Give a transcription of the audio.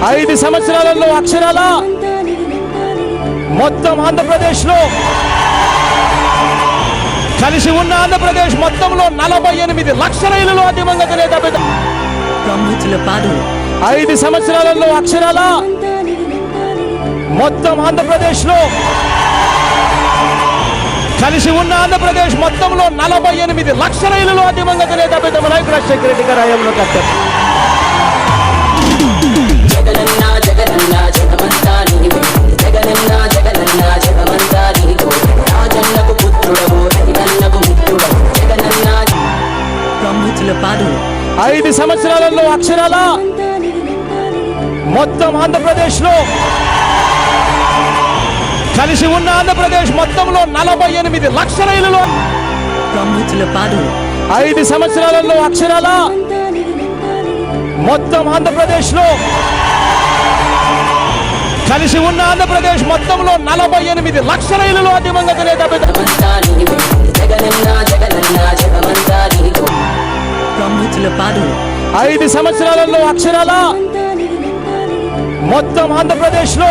5 సంవత్సరాలలో అక్షరాల మొత్తం ఆంధ్రప్రదేశ్లో కలిసి ఉన్న ఆంధ్రప్రదేశ్ మొత్తంలో 48 లక్షల ఇళ్లలో దివంగత నేత 5 సంవత్సరాలలో అక్షరాల మొత్తం ఆంధ్రప్రదేశ్లో కలిసి ఉన్న ఆంధ్రప్రదేశ్ మొత్తంలో 48 లక్షల ఇళ్లలో దివంగత నేత పెద్ద నాయకుడు రాజశేఖర రెడ్డి గారి హయాంలో కట్టారు. జగనన్న జగనన్న జగమంతా నీవే, జగనన్న జగనన్న జగమంతా నీతో, రాజన్నకు పుత్రుడవు రైతన్నకు మిత్రుడవు, జగనన్న 5 సంవత్సరాలలో అక్షరాల మొత్తం ఆంధ్రప్రదేశ్లో కలిసి ఉన్న ఆంధ్రప్రదేశ్ మొత్తంలో 48 లక్షల ఇళ్లలో 5 సంవత్సరాలలో అక్షరాల మొత్తం ఆంధ్రప్రదేశ్లో కలిసి ఉన్న ఆంధ్రప్రదేశ్ మొత్తంలో 48 లక్షల ఇళ్లలో దివంగత నేత జగమంతా నీవే, జగనన్న జగనన్న జగమంతా నీతో, 5 సంవత్సరాలలో అక్షరాల మొత్తం ఆంధ్రప్రదేశ్లో